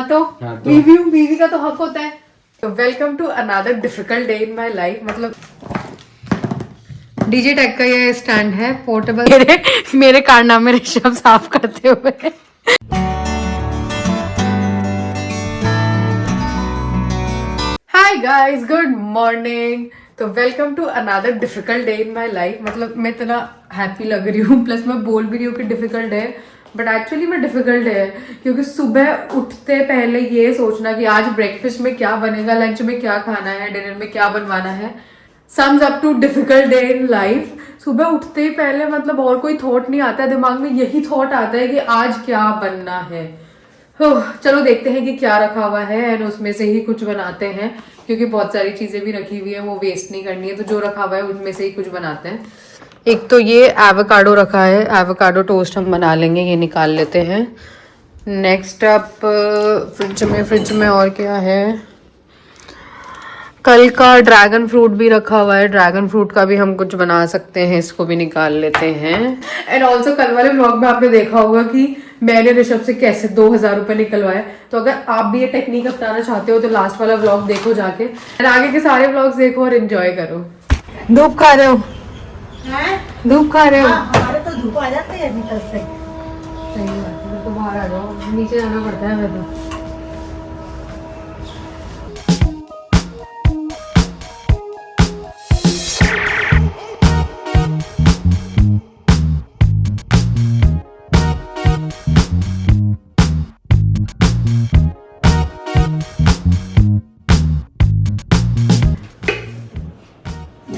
तो बीवी का तो हक होता है। तो welcome to another difficult day in my life. मतलब डीजे टेक का ये स्टैंड है पोर्टेबल, मेरे कारनामे ऋषभ साफ करते हुए। Hi guys, good morning. तो welcome to another difficult day in my life. मतलब मैं इतना हैप्पी लग रही हूँ, प्लस मैं बोल भी रही हूँ कि डिफिकल्ट है, बट एक्चुअली मैं डिफिकल्ट है क्योंकि सुबह उठते पहले ये सोचना कि आज ब्रेकफास्ट में क्या बनेगा, लंच में क्या खाना है, डिनर में क्या बनवाना है, sums up to difficult day in life. सुबह उठते ही पहले मतलब और कोई थॉट नहीं आता है दिमाग में, यही थॉट आता है कि आज क्या बनना है। चलो देखते हैं कि क्या रखा हुआ है एंड उसमें से ही कुछ बनाते हैं, क्योंकि बहुत सारी चीजें भी रखी हुई है, वो वेस्ट नहीं करनी है, तो जो रखा हुआ है उनमें से ही कुछ बनाते हैं। एक तो ये एवोकाडो रखा है, एवोकाडो टोस्ट हम बना लेंगे, ये निकाल लेते हैं। नेक्स्ट अप फ्रिज में और क्या है, कल का ड्रैगन फ्रूट भी रखा हुआ है, ड्रैगन फ्रूट का भी हम कुछ बना सकते हैं, इसको भी निकाल लेते हैं। एंड ऑल्सो कल वाले व्लॉग में आपने देखा होगा कि मैंने ऋषभ से कैसे 2000 रुपए निकलवाए। तो अगर आप भी ये टेक्निक अपनाना चाहते हो तो लास्ट वाला व्लॉग देखो जाके, और आगे के सारे व्लॉग्स देखो और एंजॉय करो। धूप खा रहे हो? धूप खा रहे हो? हमारे तो धूप आ जाती है भीतर से। सही बात है, तो बाहर आ जाओ, नीचे जाना पड़ता है हमें तो।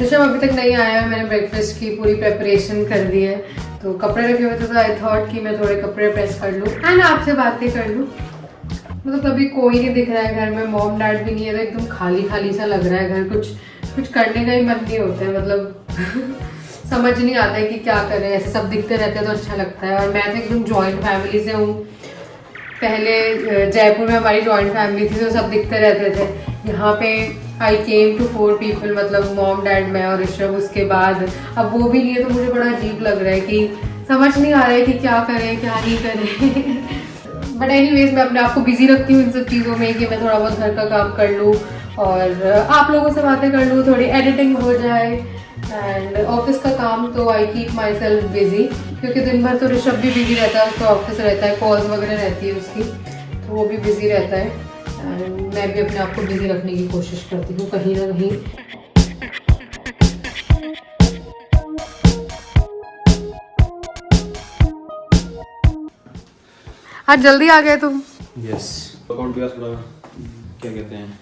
ऋषभ अभी तक नहीं आया है, मैंने ब्रेकफास्ट की पूरी प्रेपरेशन कर दी है, तो कपड़े रखे हुए थे तो आई थॉट कि मैं थोड़े कपड़े प्रेस कर लूँ एंड आपसे बातें कर लूँ। मतलब अभी कोई नहीं दिख रहा है घर में, मॉम डैड भी नहीं है, तो एकदम खाली खाली सा लग रहा है घर, कुछ करने का ही मन नहीं होता है। मतलब समझ नहीं आता है कि क्या करें, ऐसे सब दिखते रहते हैं तो अच्छा लगता है। और मैं तो एकदम जॉइंट फैमिली से हूँ, पहले जयपुर में हमारी जॉइंट फैमिली थी तो सब दिखते रहते थे। यहाँ पे आई केम टू 4 पीपल, मतलब मॉम डैड मैं और ऋषभ, उसके बाद अब वो भी नहीं है, तो मुझे बड़ा अजीब लग रहा है कि समझ नहीं आ रहा है कि क्या करें क्या नहीं करें। बट एनीवेज मैं अपने आप को बिजी रखती हूँ इन सब चीज़ों में कि मैं थोड़ा बहुत घर का काम कर लूँ और आप लोगों से बातें कर लूँ, थोड़ी एडिटिंग हो जाए एंड ऑफिस का काम तो I keep my self busy, क्योंकि दिन भर तो ऋषभ भी बिजी रहता है, उसका ऑफिस रहता है, कॉल्स वगैरह रहती है उसकी, तो वो भी बिजी रहता है एंड मैं भी अपने आप को बिजी रखने की कोशिश करती हूँ कहीं ना कहीं। आज जल्दी आ गए तुम? यस, वर्कआउट भी थोड़ा क्या कहते हैं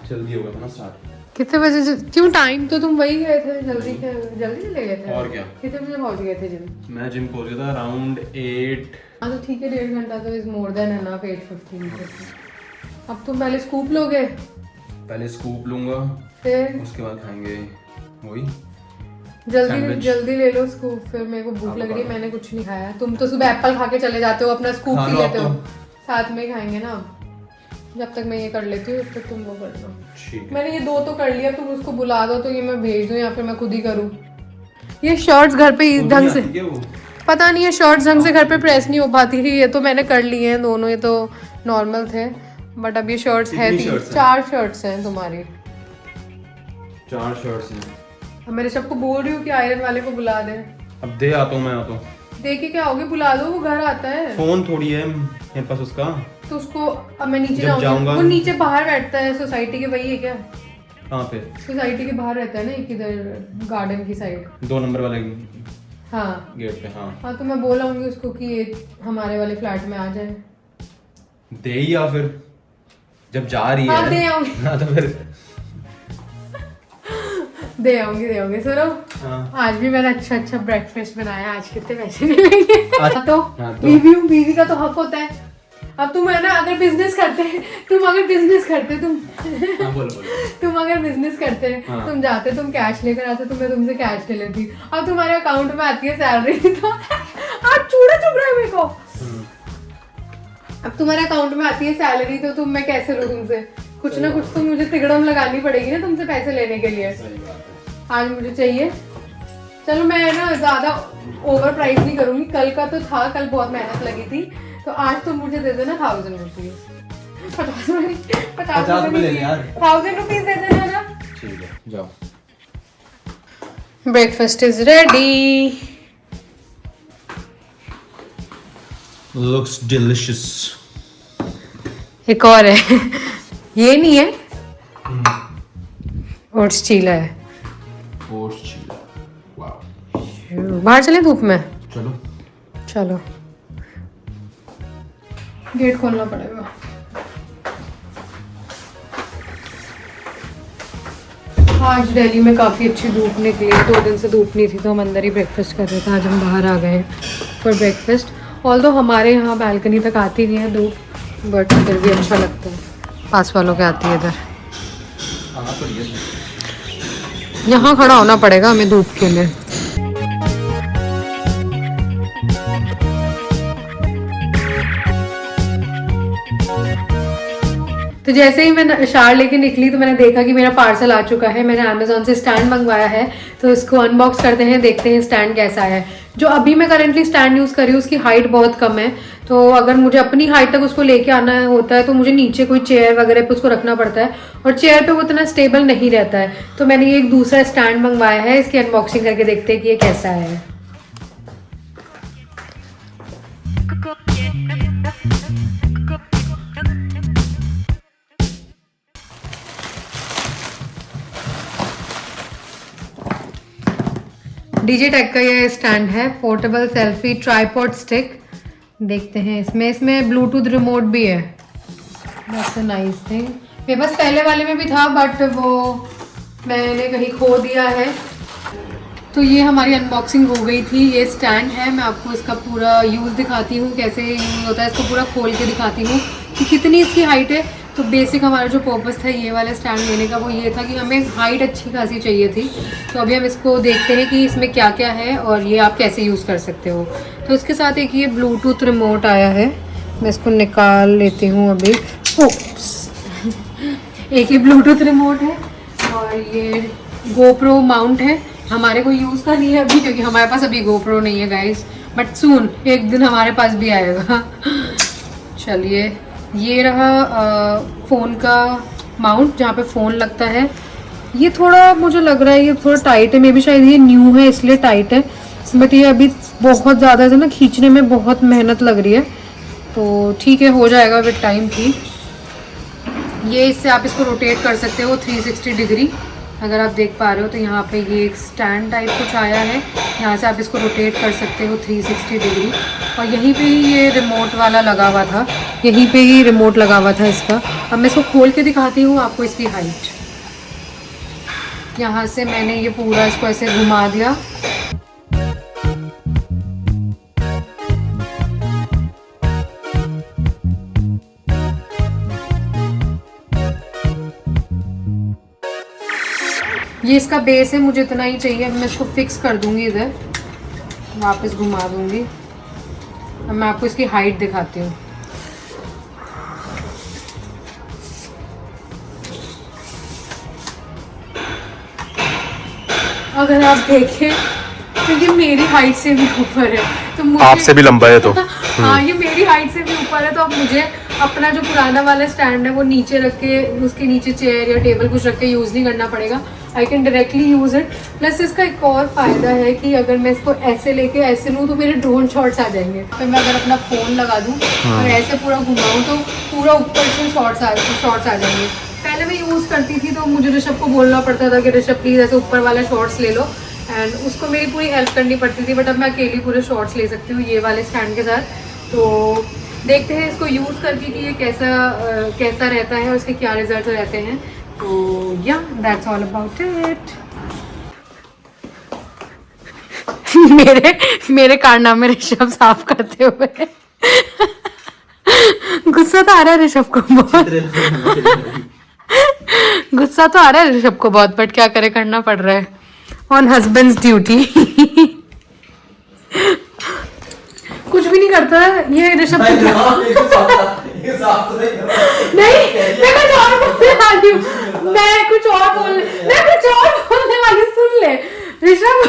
जल्दी हो गया था ना स्टार्ट। कितने बजे? क्यों टाइम तो तुम वही गए थे, जल्दी चले गए थे? और क्या, कितने बजे पहुंच गए थे जिम? मैं जिम पहुंच गया था अराउंड 8। हाँ तो ठीक है, 1.5 घंटा तो इज मोर देन एनफ। 8:15। अब तुम पहले स्कूप लोगे? पहले स्कूप लूंगा, फिर उसके बाद खाएंगे वही जल्दी ले लो स्कूप, फिर मेरे को भूख लग रही है, मैंने कुछ नहीं खाया। तुम तो सुबह एप्पल खा के चले जाते हो, अपना स्कूप पी लेते हो, साथ में खाएंगे ना। जब तक मैं ये कर लेती हूँ तब तक तुम वो कर लो। मैंने ये 2 तो कर लिया, तुम उसको बुला दो तो ये मैं भेज दूँ या फिर मैं खुद ही करूँ। ये शर्ट्स घर पे ढंग से, पता नहीं है शर्ट्स ढंग से घर पे प्रेस नहीं हो पाती थी, ये तो मैंने कर लिए हैं दोनों, ये तो नॉर्मल थे, बट अब ये शर्ट्स है 4 शर्ट्स हैं तुम्हारी। 4 शर्ट्स हैं। अब मैं ऋषभ को बोल रही हूँ कि आयरन वाले को बुला दे। अब दे आता हूँ मैं, आता हूँ। देखिए क्या होगी, बुला दो, वो घर आता है। फोन थोड़ी है मेरे पास उसका, तो उसको अब मैं नीचे जाऊंगा, वो नीचे बाहर बैठता है सोसाइटी के, वही है क्या? कहाँ पे? सोसाइटी के बाहर रहता है ना, एक इधर गार्डन की साइड, 2 नंबर वाले हाँ गेट पे। हाँ तो मैं बोलाऊंगी उसको कि ये हमारे वाले फ्लैट में आ जाए। दे ही, या फिर जब जा रही है। हाँ दे आऊंगी। हाँ तो फिर दे आऊंगी। सुनो, आज भी मैंने अच्छा ब्रेकफास्ट बनाया, आज कितने पैसे मिलेंगे? तो बीवी का तो हक होता है। अब तुम है ना, अगर बिजनेस करते तुम अगर बिजनेस करते तुम जाते, तुम कैश लेकर आते, तो मैं तुमसे कैश ले लेती। अब तुम्हारे अकाउंट में आती है सैलरी तो आज चूड़ा चुभ रहा है मेरे को। अब तुम्हारे अकाउंट में आती है सैलरी तो मैं कैसे लूँ तुमसे? कुछ ना कुछ तो मुझे तिगड़म लगानी पड़ेगी ना तुमसे पैसे लेने के लिए। आज मुझे चाहिए। चलो मैं ना ज्यादा ओवर प्राइस नहीं करूंगी, कल का तो था, कल बहुत मेहनत लगी थी, तो आज तुम मुझे दे देना 1000 रुपीज। 50 रुपए ले यार। 1000 रुपीज दे देना ना। ठीक है जाओ। Breakfast is ready. Looks delicious. एक और है ये नहीं है, ओट्स चीला है। वाह। बाहर चले धूप में? चलो चलो, गेट खोलना पड़ेगा। आज दिल्ली में काफ़ी अच्छी धूप निकली है, 2 दिन से धूप नहीं थी तो हम अंदर ही ब्रेकफास्ट कर रहे थे। आज हम बाहर आ गए फॉर ब्रेकफास्ट। ऑल्दो हमारे यहाँ बालकनी तक आती नहीं है धूप, बट फिर भी अच्छा लगता है। पास वालों के आती है इधर। यहाँ खड़ा होना पड़ेगा हमें धूप के लिए। तो जैसे ही मैं शार लेके निकली तो मैंने देखा कि मेरा पार्सल आ चुका है। मैंने अमेजोन से स्टैंड मंगवाया है, तो इसको अनबॉक्स करते हैं, देखते हैं स्टैंड कैसा है। जो अभी मैं करंटली स्टैंड यूज़ कर रही हूँ उसकी हाइट बहुत कम है, तो अगर मुझे अपनी हाइट तक उसको लेके आना होता है तो मुझे नीचे कोई चेयर वगैरह पे उसको रखना पड़ता है, और चेयर पे वो इतना स्टेबल नहीं रहता है। तो मैंने ये एक दूसरा स्टैंड मंगवाया है, इसकी अनबॉक्सिंग करके देखते हैं कि ये कैसा है। डीजे टेक का ये स्टैंड है, पोर्टेबल सेल्फी ट्राइपॉड स्टिक। देखते हैं इसमें ब्लूटूथ रिमोट भी है। That's a nice thing. मेरे पास पहले वाले में भी था बट वो मैंने कहीं खो दिया है। तो ये हमारी अनबॉक्सिंग हो गई थी। ये स्टैंड है, मैं आपको इसका पूरा यूज़ दिखाती हूँ, कैसे यूज़ होता है। इसको पूरा खोल के दिखाती हूँ कि कितनी इसकी हाइट है। तो बेसिक हमारा जो पर्पस था ये वाला स्टैंड लेने का वो ये था कि हमें हाइट अच्छी खासी चाहिए थी। तो अभी हम इसको देखते हैं कि इसमें क्या क्या है और ये आप कैसे यूज़ कर सकते हो। तो इसके साथ एक ये ब्लूटूथ रिमोट आया है, मैं इसको निकाल लेती हूँ अभी। ओप्स एक ये ब्लूटूथ रिमोट है और ये गोप्रो माउंट है। हमारे को यूज़ का नहीं है अभी क्योंकि हमारे पास अभी गोप्रो नहीं है गाइस, बट सून एक दिन हमारे पास भी आएगा। चलिए, ये रहा फ़ोन का माउंट जहाँ पे फ़ोन लगता है। ये थोड़ा मुझे लग रहा है ये थोड़ा टाइट है, मे बी शायद ये न्यू है इसलिए टाइट है, बट ये अभी बहुत ज़्यादा है ना, खींचने में बहुत मेहनत लग रही है। तो ठीक है, हो जाएगा विद टाइम ठीक। ये इससे आप इसको रोटेट कर सकते हो 360 डिग्री। अगर आप देख पा रहे हो तो यहाँ पे ये एक स्टैंड टाइप कुछ आया है, यहाँ से आप इसको रोटेट कर सकते हो 360 डिग्री। और यहीं पे ही ये रिमोट वाला लगा हुआ था, यहीं पे ही रिमोट लगा हुआ था इसका। अब मैं इसको खोल के दिखाती हूँ आपको इसकी हाइट। यहाँ से मैंने ये पूरा इसको ऐसे घुमा दिया। ये इसका बेस है, मुझे इतना ही चाहिए। अब मैं इसको फिक्स कर दूंगी, इधर वापस घुमा दूंगी। अब मैं आपको इसकी हाइट दिखाती हूँ। अगर आप देखें तो ये मेरी हाइट से भी ऊपर है, तो मुझे आपसे भी लंबा है तो हाँ, ये मेरी हाइट से भी ऊपर है। तो अब मुझे अपना जो पुराना वाला स्टैंड है वो नीचे रख के, उसके नीचे चेयर या टेबल कुछ रख के यूज़ नहीं करना पड़ेगा। I can directly use it. Plus इसका एक और फ़ायदा है कि अगर मैं इसको ऐसे लेके ऐसे लूँ तो मेरे ड्रोन शॉट्स आ जाएंगे। तो मैं अगर अपना फ़ोन लगा दूँ और ऐसे पूरा घुमाऊँ तो पूरा ऊपर से शॉट्स आ जाएंगे। पहले मैं यूज़ करती थी तो मुझे ऋषभ को बोलना पड़ता था कि ऋषभ प्लीज़ ऐसे ऊपर वाला शॉट्स ले लो, एंड उसको मेरी पूरी हेल्प करनी पड़ती थी। बट अब मैं अकेली पूरे शॉट्स ले सकती हूँ ये वाले स्टैंड के साथ। तो देखते हैं इसको यूज़ करके कि ये कैसा रहता है और इसके क्या रिजल्ट रहते हैं। तो या दैट्स ऑल अबाउट इट। मेरे कारनामे ऋषभ साफ करते हुए गुस्सा तो आ रहा है ऋषभ को बहुत। गुस्सा तो आ रहा है ऋषभ को बहुत, बट क्या करे, करना पड़ रहा है ऑन हस्बैंड्स ड्यूटी। कुछ भी नहीं करता ये ऋषभ। नहीं, मैं कुछ और बोलने वाली हूँ, मैं कुछ और बोलने वाली, सुन ले ऋषभ।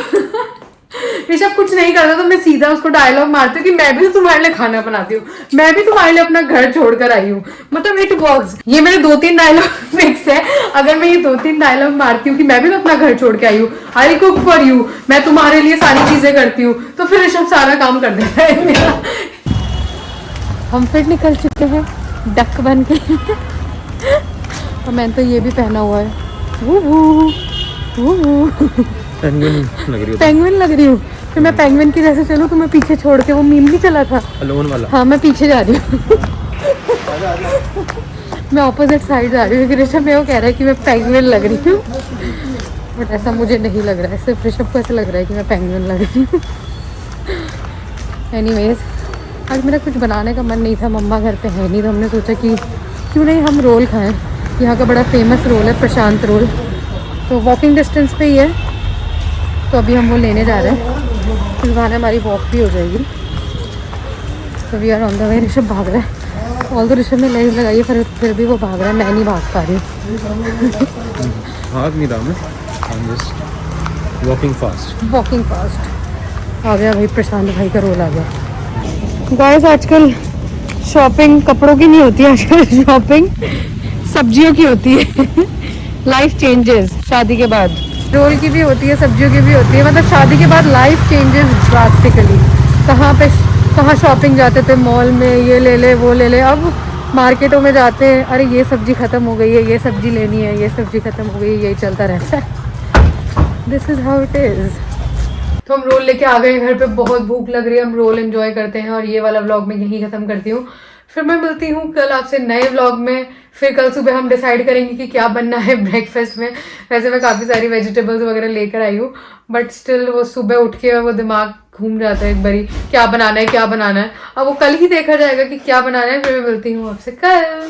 ऋषभ कुछ नहीं करता तो मैं सीधा उसको डायलॉग मारती हूँ कि मैं भी तो तुम्हारे लिए खाना बनाती हूँ, मैं भी तुम्हारे लिए अपना घर छोड़कर आई हूँ। मतलब इट वर्क्स। ये मेरे 2-3 डायलॉग फिक्स है। अगर मैं ये 2-3 डायलॉग मारती हूँ कि मैं भी तो अपना घर छोड़ के आई हूँ, आई कुक फॉर यू, मैं तुम्हारे लिए सारी चीजें करती हूँ, तो फिर ऋषभ सारा काम कर देता है मेरा। हम फिर निकल चुके हैं डक बन के। और मैंने तो ये भी पहना हुआ है, पेंगुइन लग रही है। पेंगुइन लग रही हूँ। फिर मैं पेंगुइन की जैसे चलूँ तो मैं पीछे छोड़ के, वो मीम नहीं चला था अलोन वाला। हाँ, मैं पीछे जा रही हूँ। मैं ऑपोजिट साइड जा रही हूँ क्योंकि ऋषभ मेरे को कह रहा है कि मैं पेंगुइन लग रही हूँ, बट ऐसा मुझे नहीं लग रहा है, सिर्फ ऋषभ को ऐसा लग रहा है कि मैं पेंगुइन लग रही हूँ। एनीवेज, आज मेरा कुछ बनाने का मन नहीं था, मम्मा घर पे है नहीं, तो हमने सोचा कि क्यों नहीं हम रोल खाएं। यहाँ का बड़ा फेमस रोल है प्रशांत रोल, तो वॉकिंग डिस्टेंस पे ही है, तो अभी हम वो लेने जा रहे हैं। इस बहाने हमारी वॉक भी हो जाएगी। तो we are on the way. Rishabh भाग रहा है, ऑल तो ऋषभ ने लेंस लगाई है, फिर भी वो भाग रहा है, मैं नहीं भाग पा रही हूँ। भाग नहीं रहा मैं, I am just walking fast. Walking fast. आ गया भाई, प्रशांत भाई का रोल आ गया। गाइस, आजकल शॉपिंग कपड़ों की नहीं होती, आजकल शॉपिंग सब्जियों की होती है। लाइफ चेंजेस शादी के बाद, रोल की भी होती है, सब्जियों की भी होती है। मतलब शादी के बाद लाइफ चेंजेस ड्रास्टिकली। कहाँ शॉपिंग जाते थे मॉल में, ये ले ले वो ले ले, अब मार्केटों में जाते हैं, अरे ये सब्जी खत्म हो गई है, ये सब्जी लेनी है, ये सब्जी खत्म हो गई है, यही चलता रहता है। This is how it is. तो हम रोल लेके आ गए घर पे, बहुत भूख लग रही है, हम रोल एंजॉय करते हैं और ये वाला व्लॉग मैं यहीं खत्म करती हूँ। फिर मैं मिलती हूँ कल आपसे नए व्लॉग में। फिर कल सुबह हम डिसाइड करेंगे कि क्या बनना है ब्रेकफास्ट में। वैसे मैं काफ़ी सारी वेजिटेबल्स वगैरह लेकर आई हूँ, बट स्टिल वो सुबह उठ के वो दिमाग घूम जाता है एक बारी, क्या बनाना है क्या बनाना है। अब वो कल ही देखा जाएगा कि क्या बनाना है। फिर मैं मिलती हूँ आपसे कल।